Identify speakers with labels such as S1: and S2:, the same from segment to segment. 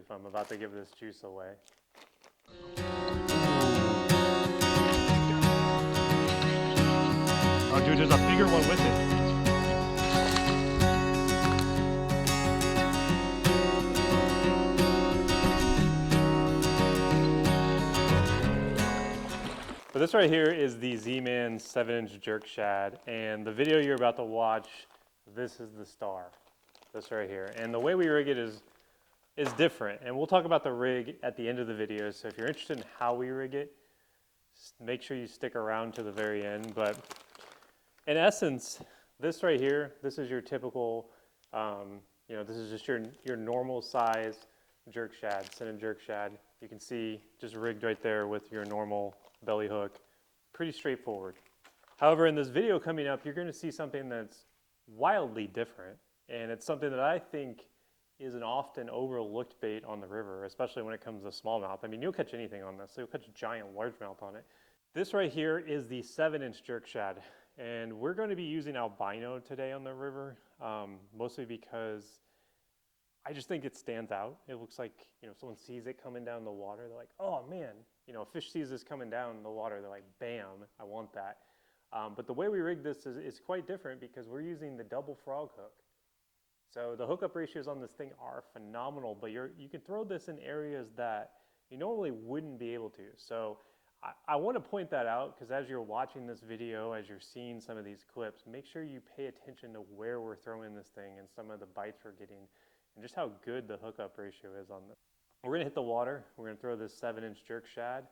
S1: proof. I'm about to give this juice away.
S2: Oh dude, there's a bigger one with it.
S1: So this right here is the Z-Man 7-inch jerk shad, and the video you're about to watch, this is the star, this right here. And the way we rig it is different, and we'll talk about the rig at the end of the video. So if you're interested in how we rig it, make sure you stick around to the very end. But in essence, this right here, this is your typical, this is just your normal size jerk shad, 7-inch jerk shad. You can see just rigged right there with your normal belly hook. Pretty straightforward. However, in this video coming up, you're going to see something that's wildly different, and it's something that I think is an often overlooked bait on the river, especially when it comes to smallmouth. I mean, you'll catch anything on this. So you'll catch a giant largemouth on it. This right here is the 7-inch jerk shad, and we're going to be using albino today on the river, mostly because I just think it stands out. It looks like, if someone sees it coming down the water, they're like, oh man, a fish sees this coming down the water, they're like, bam, I want that. But the way we rig this is quite different because we're using the double frog hook. So the hookup ratios on this thing are phenomenal, but you can throw this in areas that you normally wouldn't be able to. So I want to point that out because as you're watching this video, as you're seeing some of these clips, make sure you pay attention to where we're throwing this thing and some of the bites we're getting and just how good the hookup ratio is on this. We're going to hit the water. We're going to throw this 7-inch jerk shad.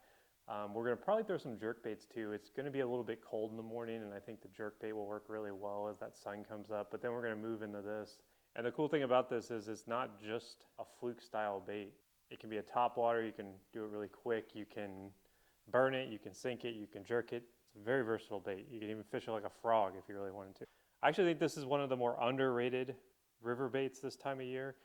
S1: We're going to probably throw some jerk baits too. It's going to be a little bit cold in the morning, and I think the jerk bait will work really well as that sun comes up. But then we're going to move into this. And the cool thing about this is it's not just a fluke style bait. It can be a top water. You can do it really quick. You can burn it. You can sink it. You can jerk it. It's a very versatile bait. You can even fish it like a frog if you really wanted to. I actually think this is one of the more underrated river baits this time of year.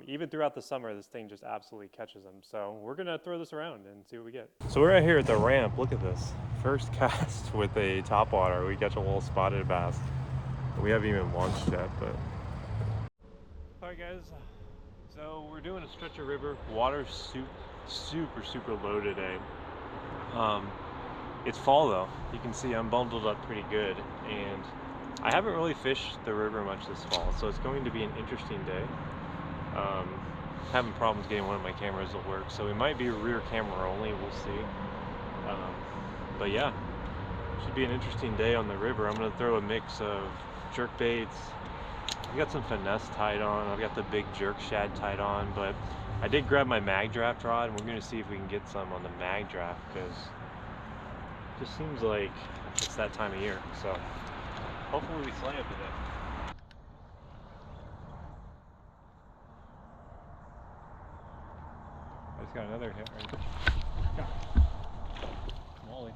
S1: Even throughout the summer, this thing just absolutely catches them. So we're gonna throw this around and see what we get. So we're out here at the ramp. Look at this. First cast with a topwater. We catch a little spotted bass. We haven't even launched yet, but. All right guys, so we're doing a stretch of river. Water's super low today. It's fall though. You can see I'm bundled up pretty good, and I haven't really fished the river much this fall, so it's going to be an interesting day. Having problems getting one of my cameras to work, so we might be rear camera only, we'll see. But yeah, should be an interesting day on the river. I'm going to throw a mix of jerk baits. I've got some finesse tied on. I've got the big jerk shad tied on, but I did grab my mag draft rod, and we're going to see if we can get some on the mag draft, because it just seems like it's that time of year. So hopefully we slay it today. I just got another hit right there. Molly.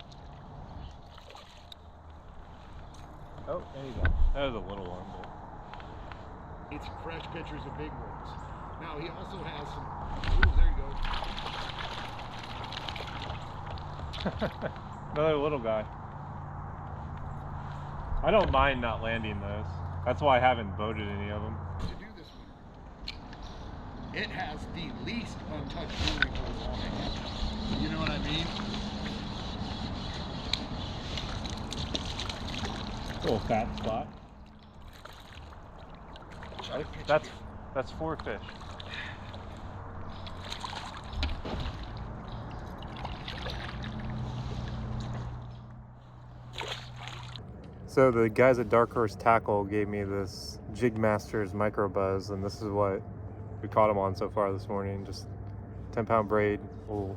S1: Oh, there you go. That was a little one, but.
S3: It's fresh pictures of big ones. Now he also has some. Ooh, there you go.
S1: Another little guy. I don't mind not landing those. That's why I haven't boated any of them.
S3: To do this one, it has the least untouched mooring holes on it. You know what I mean?
S1: Little fat spot. That's 4 fish. So the guys at Dark Horse Tackle gave me this Jig Masters Micro Buzz, and this is what we caught him on so far this morning. Just 10-pound braid, little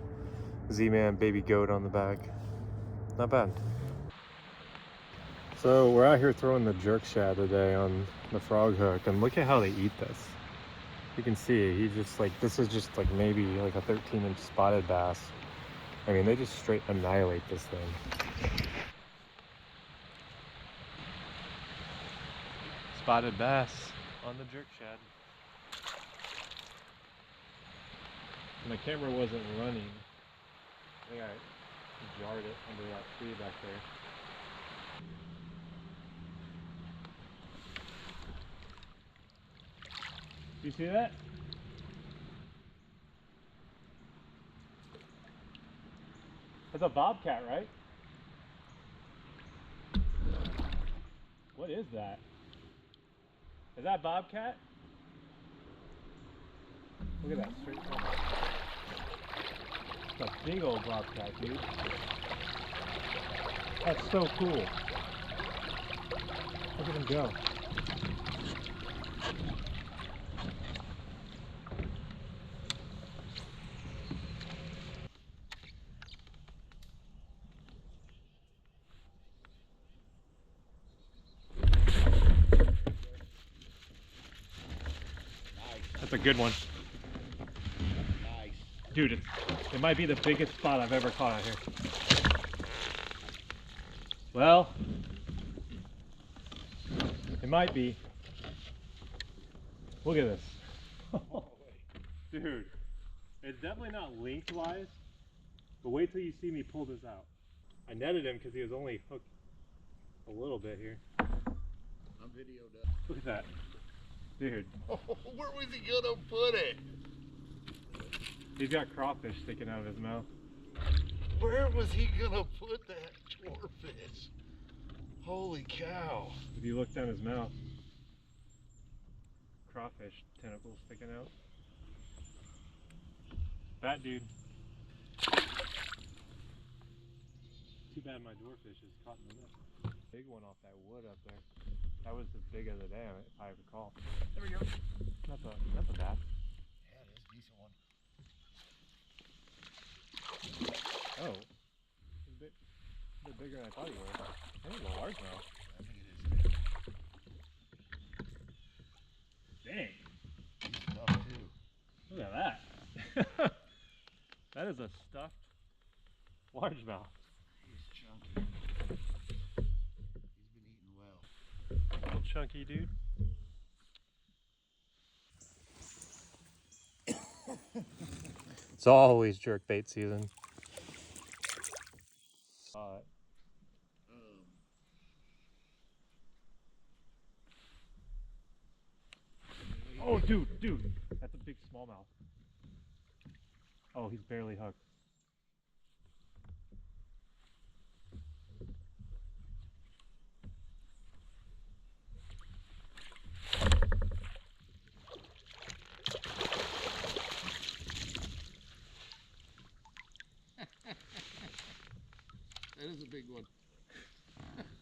S1: Z-Man baby goat on the back. Not bad. So we're out here throwing the jerk shad today on the frog hook, and look at how they eat this. You can see he just like, this is just like maybe like a 13-inch spotted bass. I mean, they just straight annihilate this thing. Spotted bass on the jerk shad. My camera wasn't running. I think I jarred it under that tree back there. Do you see that? That's a bobcat, right? What is that? Is that bobcat? Look at that straight front. It's a big old bobcat, dude. That's so cool. Look at him go. That's a good one.
S3: Nice.
S1: Dude, it might be the biggest spot I've ever caught out here. Well, it might be. Look at this. Dude, it's definitely not lengthwise, but wait till you see me pull this out. I netted him because he was only hooked a little bit here.
S3: I'm videoed up.
S1: Look at that. Dude,
S3: Where was he gonna put it?
S1: he's got crawfish sticking out of his mouth.
S3: Where was he gonna put that chorefish? Holy cow.
S1: If you look down his mouth, crawfish tentacles sticking out. Fat dude. Too bad my dwarfish is caught in the net. Big one off that wood up there. That was the big of the day, if I recall. There we go. That's a bad.
S3: Yeah, it is a decent one.
S1: Oh. A bit bigger than I thought he was. I think it's a largemouth.
S3: I think it is.
S1: Dang.
S3: He's tough too.
S1: Look at that. That is a stuffed largemouth.
S3: He's chunky. He's been eating well.
S1: Little chunky dude. It's always jerkbait season. Oh, dude, that's a big smallmouth. Oh, he's barely hooked.
S3: That is a big one.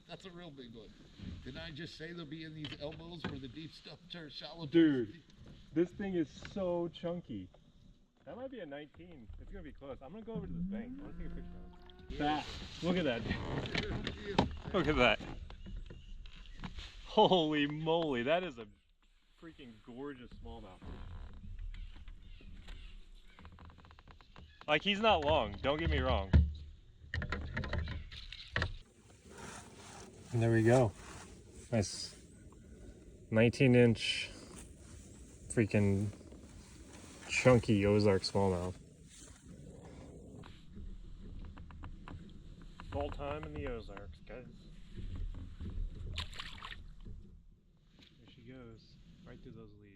S3: That's a real big one. Didn't I just say they'll be in these elbows where the deep stuff turns shallow?
S1: Dude, this thing is so chunky. That might be a 19. It's gonna be close. I'm gonna go over to this bank. I wanna take a picture of it. Fat. Look at that. Look at that. Holy moly, that is a freaking gorgeous smallmouth. Like, he's not long, don't get me wrong. And there we go. Nice 19-inch freaking chunky Ozark smallmouth. Fall time in the Ozarks, guys. There she goes, right through those leaves.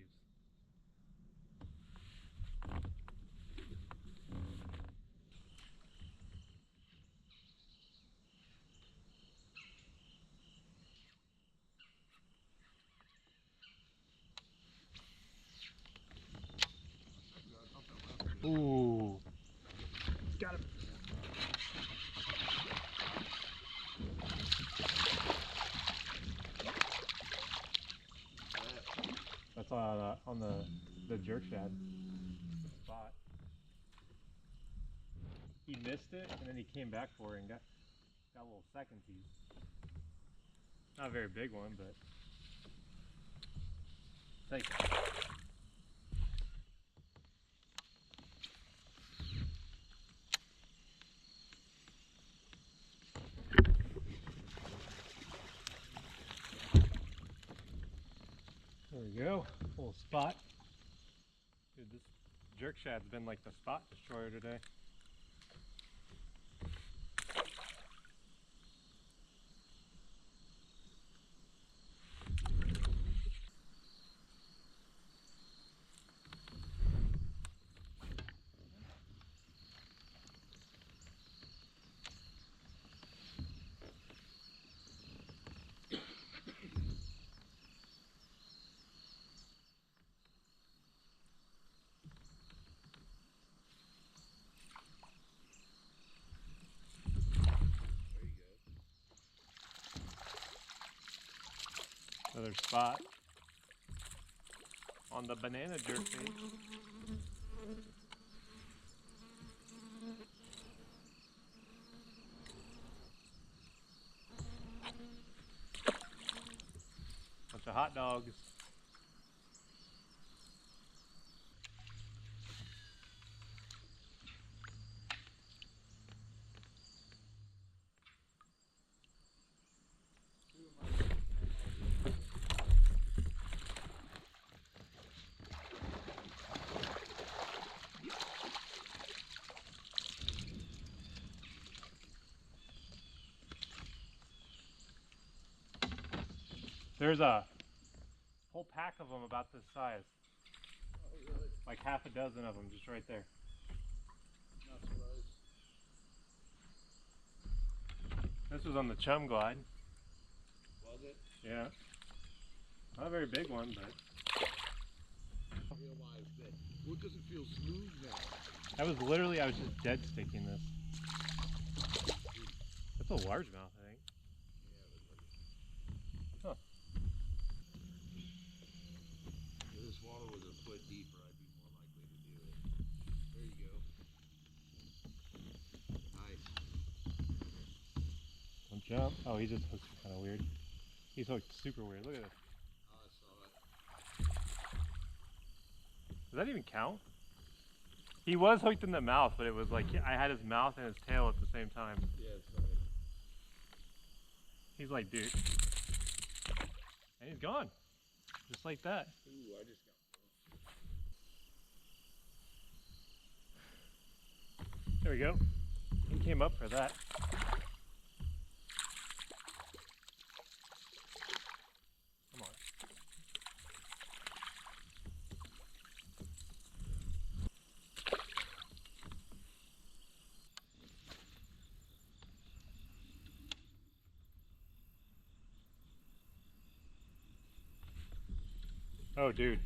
S1: Ooh. Got him. That's on the Jerkshad spot. He missed it and then he came back for it and got a little second piece. Not a very big one, but take it. There we go, little spot. Dude, this Jerkshad's been like the spot destroyer today. Another spot on the banana jerkbait. Bunch of hot dogs. There's a whole pack of them about this size.
S3: Oh, really?
S1: Like half a dozen of them just right there.
S3: Not surprised.
S1: This was on the chum glide.
S3: Was it?
S1: Yeah. Not a very big one, but
S3: I realized that. Well, it doesn't feel smooth now.
S1: that was literally, I was just dead sticking this. That's a largemouth, I think.
S3: Yeah, it looks like it.
S1: Huh.
S3: If this water was a foot deeper, I'd be more likely to do it. There you go. Nice.
S1: Don't jump. Oh, he just hooked kind of weird. He's hooked super weird. Look at this.
S3: Oh, I saw that.
S1: Does that even count? He was hooked in the mouth, but it was like I had his mouth and his tail at the same time.
S3: Yeah, it's funny.
S1: He's like, dude. And he's gone. Just like that.
S3: Ooh, I just got
S1: There we go. He came up for that. Come on. Oh, dude.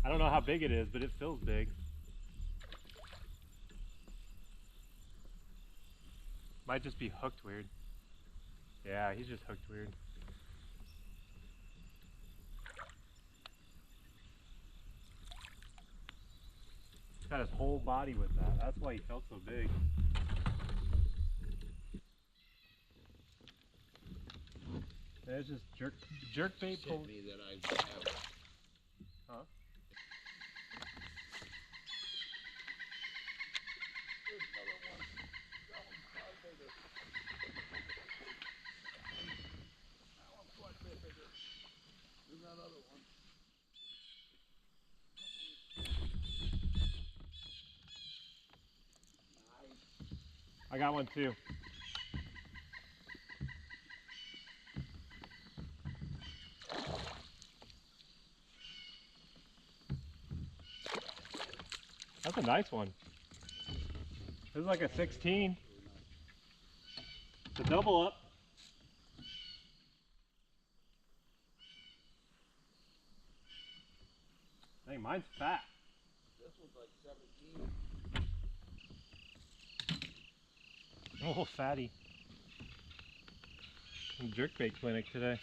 S1: I don't know how big it is, but it feels big. Might just be hooked weird. Yeah, he's just hooked weird. He's got his whole body with that. That's why he felt so big. There's just jerkbait pull.
S3: hit me that I have.
S1: Huh?
S3: There's another one. That one's quite bigger. That one's quite a bit bigger than that other one. Nice.
S1: I got one too. That's a nice one. This is like a 16. It's a double up. Dang, mine's fat.
S3: This one's like 17.
S1: Oh, fatty. Some jerkbait clinic today.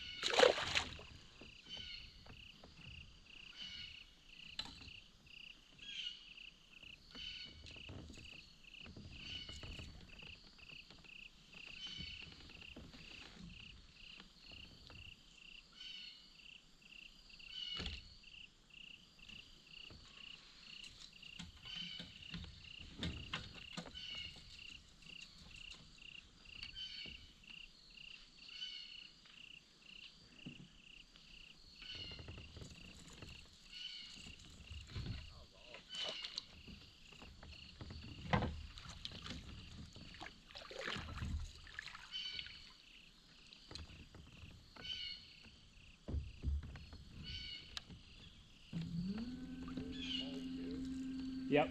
S1: Yep.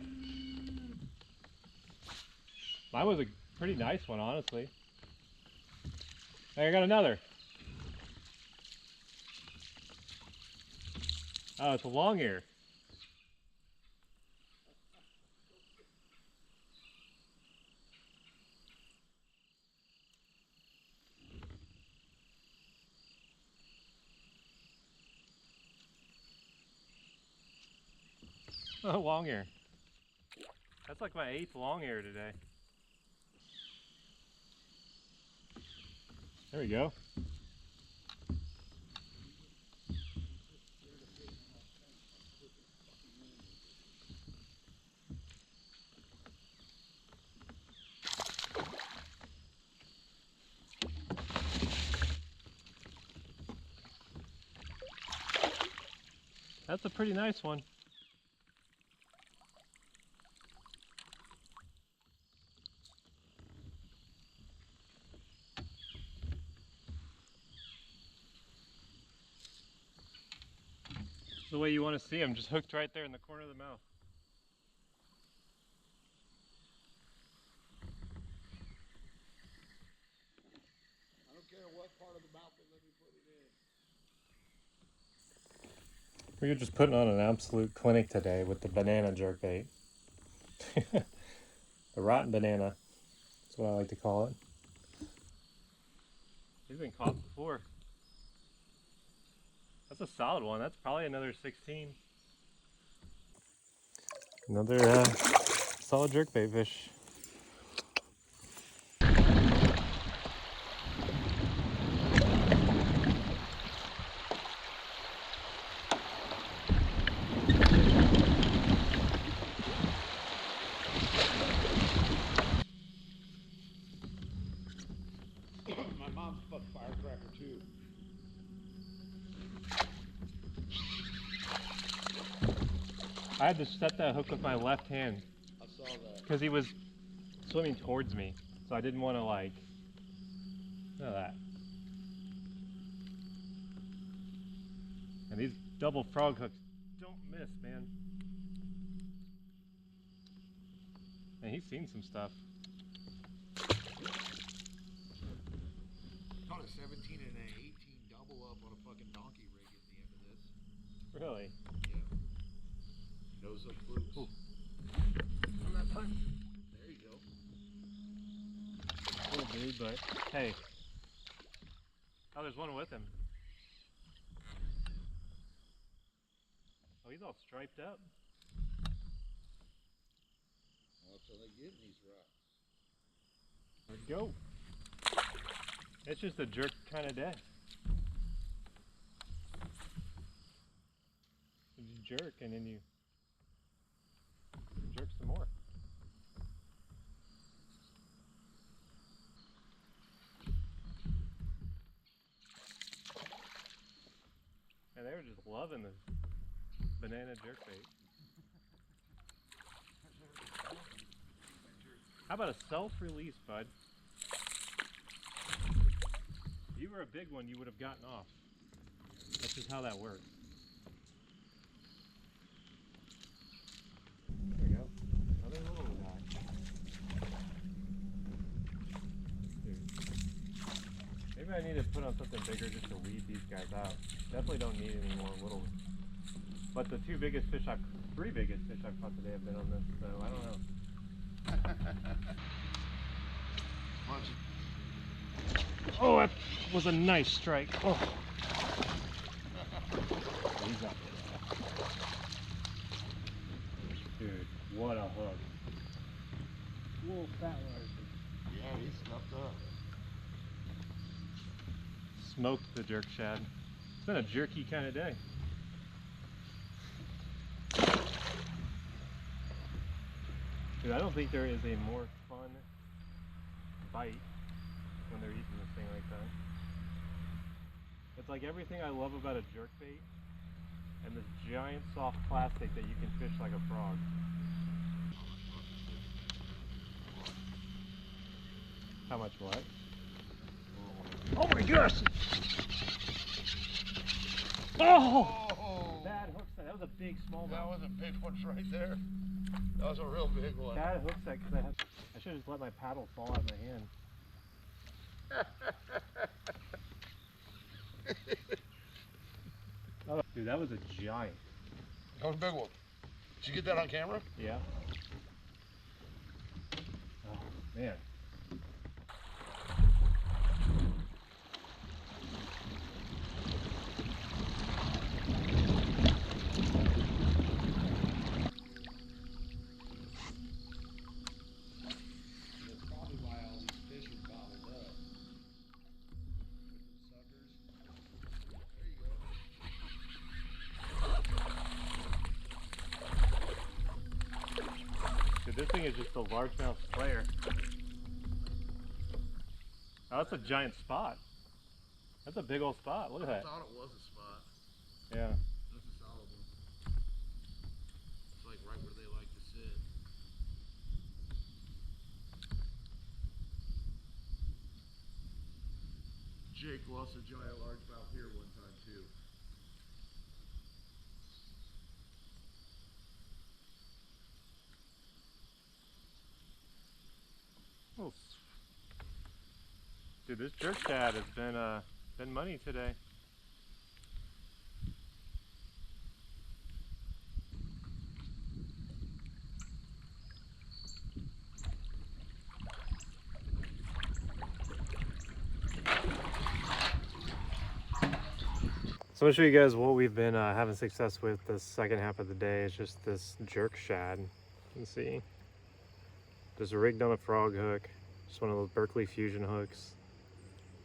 S1: Mine was a pretty nice one, honestly. Hey, I got another. Oh, it's a long ear. A long ear. That's like my 8th long ear today. There we go. That's a pretty nice one. The way you want to see him, just hooked right there in the corner of the mouth.
S3: I don't care what part of the mouth they let me put it in.
S1: We were just putting on an absolute clinic today with the banana jerkbait. The rotten banana. That's what I like to call it. He's been caught before. That's a solid one. That's probably another 16. Another solid jerkbait fish.
S3: My mom's fucked firecracker too.
S1: I had to set that hook with my left hand
S3: I saw that.
S1: because he was swimming towards me, so I didn't want to like. Look at that. And these double frog hooks don't miss, man. And he's seen some stuff.
S3: Caught a 17 and an 18 double up on a fucking donkey rig at the end of this.
S1: Really?
S3: Yeah. Nose up flukes.
S1: Ooh.
S3: On that time. There you go.
S1: Little dude, but hey. Oh, there's one with him. Oh, he's all striped up.
S3: Well, that's how they get in these rocks.
S1: There we go. It's just a jerk kind of day. You jerk and then you jerk some more. And they were just loving this banana jerkbait. How about a self-release, bud? If you were a big one, you would have gotten off. That's just how that works. There we go. Another little guy. Dude. Maybe I need to put on something bigger just to weed these guys out. Definitely don't need any more little. But the three biggest fish I've caught today have been on this, so I don't know. Oh, that was a nice strike. Oh. He's up there. Dude, what a hook. Little fat one.
S3: Yeah, he's stuffed up.
S1: Smoked the jerk shad. It's been a jerky kind of day. Dude, I don't think there is a more fun bite when they're eating this thing like that. It's like everything I love about a jerkbait and this giant soft plastic that you can fish like a frog. How much what? Oh my gosh! Oh! Bad hook set. That was a big smallmouth.
S3: That was a big one right there. That was a real big one.
S1: Bad hook set because I should have just let my paddle fall out of my hand. Oh, dude, that was a giant.
S3: That was a big one. Did you get that on camera?
S1: Yeah. Oh, man. this thing is just a largemouth player. Oh, that's a giant spot. That's a big old spot. Look at
S3: I
S1: that.
S3: thought it was a spot.
S1: Yeah.
S3: That's a solid one. It's like right where they like to sit. Jake lost a giant largemouth here one time too.
S1: Oh, dude, this Jerkshad has been money today. So I'm gonna show you guys what we've been having success with the second half of the day. It's just this Jerkshad. You can see. Just rigged on a frog hook. Just one of those Berkeley Fusion hooks.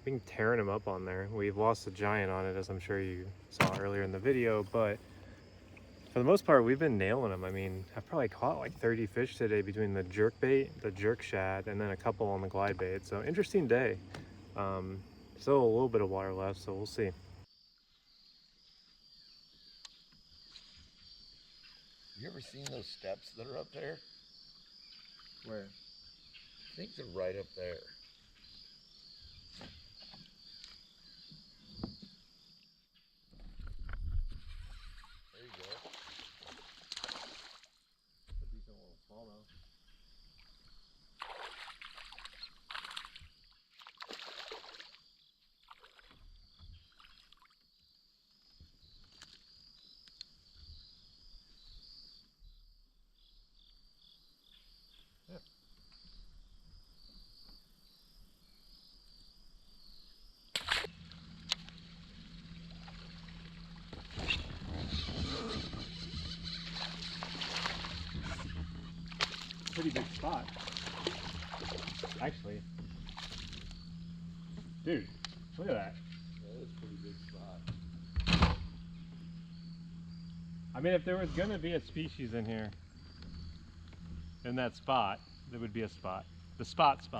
S1: Been tearing them up on there. We've lost a giant on it, as I'm sure you saw earlier in the video, but for the most part, we've been nailing them. I mean, I've probably caught like 30 fish today between the jerkbait, the Jerkshad, and then a couple on the Glidebait. So interesting day. Still a little bit of water left, so we'll see.
S3: You ever seen those steps that are up there?
S1: Where?
S3: I think they're right up there. There you go.
S1: A decent little smallmouth. Yeah. Pretty big spot. Actually. Dude, look at that.
S3: That is a pretty big spot.
S1: I mean, if there was gonna be a species in here, in that spot, there would be a spot. The spot.
S3: It's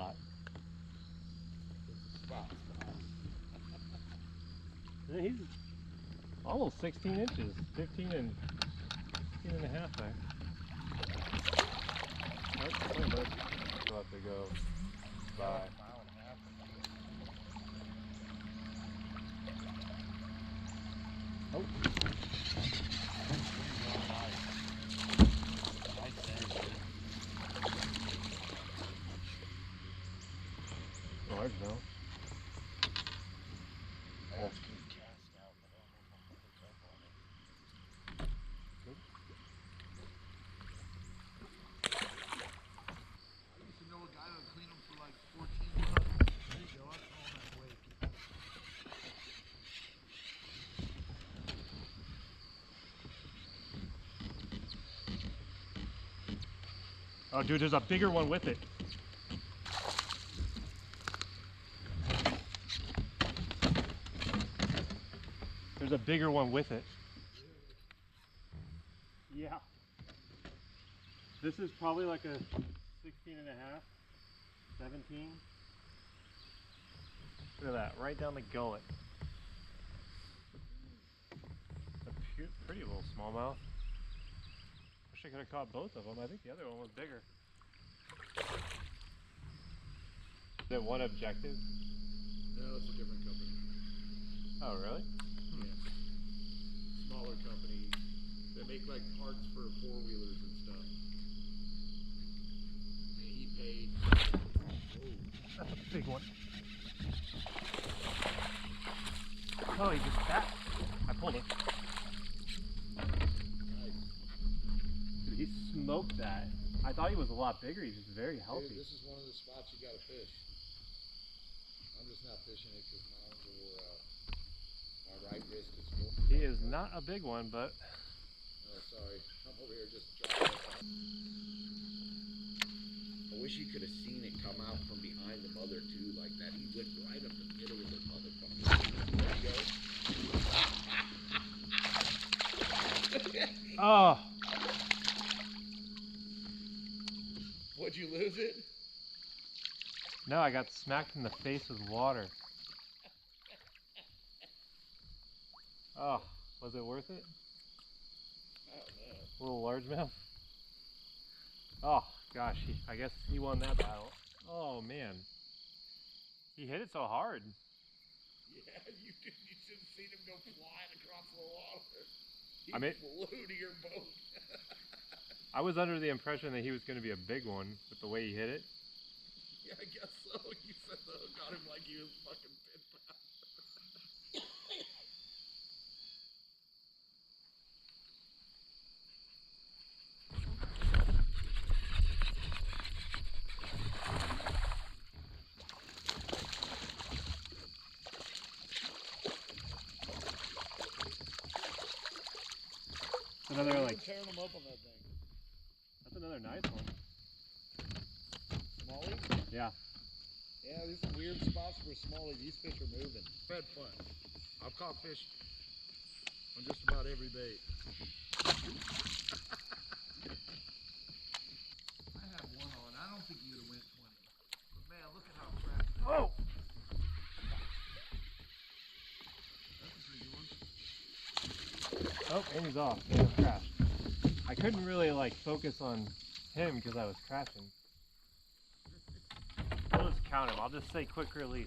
S3: a spot.
S1: Yeah, he's almost 16 inches, 15 and 15 and a half there. We'll have to go by. Oh. Large though. Oh, dude, there's a bigger one with it. There's a bigger one with it. Yeah. This is probably like a 16 and a half, 17. Look at that, right down the gullet. A pretty little smallmouth. Wish I could have caught both of them. I think the other one was bigger. Is it one objective?
S3: No, it's a different company.
S1: Oh, really?
S3: Yeah. Smaller company. They make like parts for four-wheelers and stuff. And he paid. Whoa.
S1: That's a big one. Oh, he just backed. I pulled it.
S3: Nice.
S1: Dude, he smoked that. I thought he was a lot bigger. He's just very healthy.
S3: Dude, this is one of the spots you gotta fish. I'm just not fishing it because my arms are wore out. My right wrist is full.
S1: He is not a big one, but...
S3: Oh, sorry. I'm over here just dropping it. I wish you could have seen it come out from behind the mother too, like that. He went right up the middle of the motherfucker. There you go.
S1: Oh!
S3: Would you lose it?
S1: No, I got smacked in the face with water. Oh, was it worth it?
S3: I don't know.
S1: A little largemouth? Oh, gosh, I guess he won that battle. Oh, man. He hit it so hard.
S3: Yeah, you should have seen him go flying across the water. He
S1: I mean,
S3: flew to your boat.
S1: I was under the impression that he was going to be a big one with the way he hit it.
S3: Yeah, I guess so. You said the hook on him like he was fucking pit bound.
S1: Another like.
S3: Tearing them up on that thing.
S1: That's another nice one.
S3: Smallies?
S1: Yeah.
S3: Yeah, there's some weird spots for smallie. These fish are moving. Had fun. I've caught fish on just about every bait. I had one on. I don't think you'd have went 20. But man, look at how cracked.
S1: Oh!
S3: That's a pretty good one.
S1: Oh, and he's off. And it crashed. I couldn't really like focus on him because I was crashing. We'll just count him. I'll just say quick release.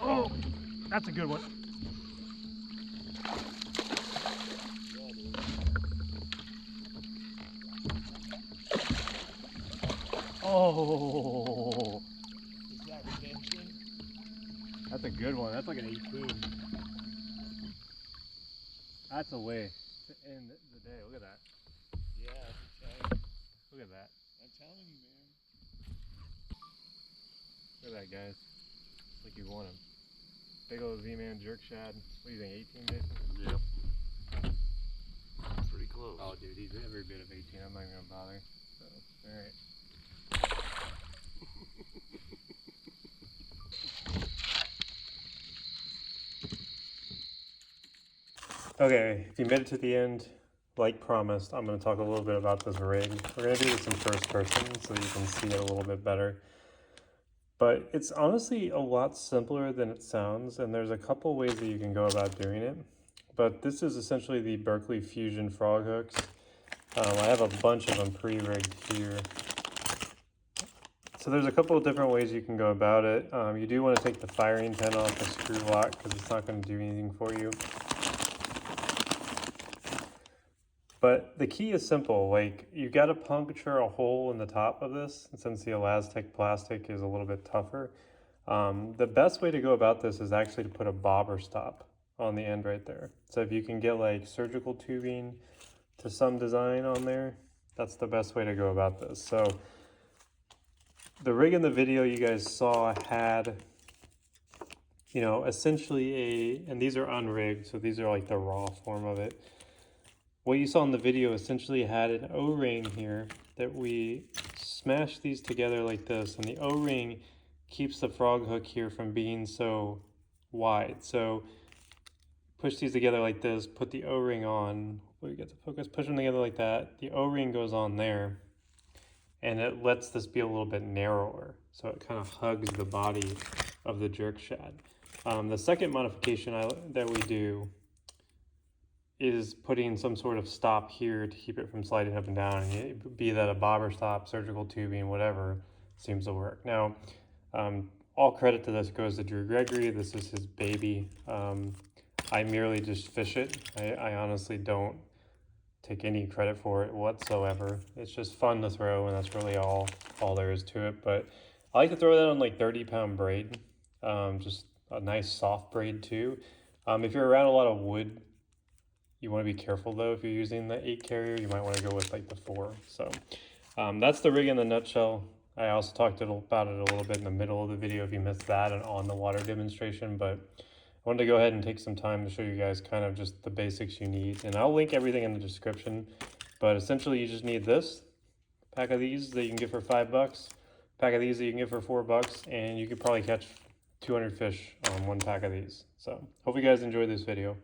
S1: Oh, that's a good one. Oh,
S3: Is that redemption?
S1: that's a good one. That's like an 18. That's a way to end the day. Look at that.
S3: Yeah, that's a 10.
S1: Look at that.
S3: I'm telling you, man.
S1: Look at that, guys. It's like you want him. Big old Z-Man JerkShad. What do you think, 18, Jason?
S3: Yep. Pretty close.
S1: Oh, dude, he's every bit of 18. I'm not even gonna bother. So, all right. Okay, if you made it to the end, like promised, I'm going to talk a little bit about this rig. We're going to do this in first person so you can see it a little bit better. But it's honestly a lot simpler than it sounds, and there's a couple ways that you can go about doing it. But this is essentially the Berkeley Fusion frog hooks. I have a bunch of them pre-rigged here. So there's a couple of different ways you can go about it. You do want to take the firing pin off the screw lock because it's not going to do anything for you. But the key is simple, like you got to puncture a hole in the top of this, since the elastic plastic is a little bit tougher. The best way to go about this is actually to put a bobber stop on the end right there. So if you can get like surgical tubing to some design on there, that's the best way to go about this. So the rig in the video you guys saw had, you know, essentially and these are unrigged, so these are like the raw form of it. What you saw in the video essentially had an O-ring here that we smashed these together like this, and the O-ring keeps the frog hook here from being so wide. So push these together like this, put the O-ring on, we get to focus, push them together like that, the O-ring goes on there, and it lets this be a little bit narrower, so it kind of hugs the body of the JerkShad. The second modification that we do is putting some sort of stop here to keep it from sliding up and down, and be that a bobber stop, surgical tubing, whatever, seems to work. Now, all credit to this goes to Drew Gregory. This is his baby. I merely just fish it. I honestly don't take any credit for it whatsoever. It's just fun to throw, and that's really all there is to it. But I like to throw that on like 30-pound braid, just a nice soft braid too. If you're around a lot of wood, you want to be careful though. If you're using the 8 carrier, you might want to go with like the 4. So that's the rig in the nutshell. I also talked about it a little bit in the middle of the video if you missed that and on the water demonstration, but I wanted to go ahead and take some time to show you guys kind of just the basics you need. And I'll link everything in the description, but essentially you just need this pack of these that you can get for $5, pack of these that you can get for $4, and you could probably catch 200 fish on one pack of these. So hope you guys enjoyed this video.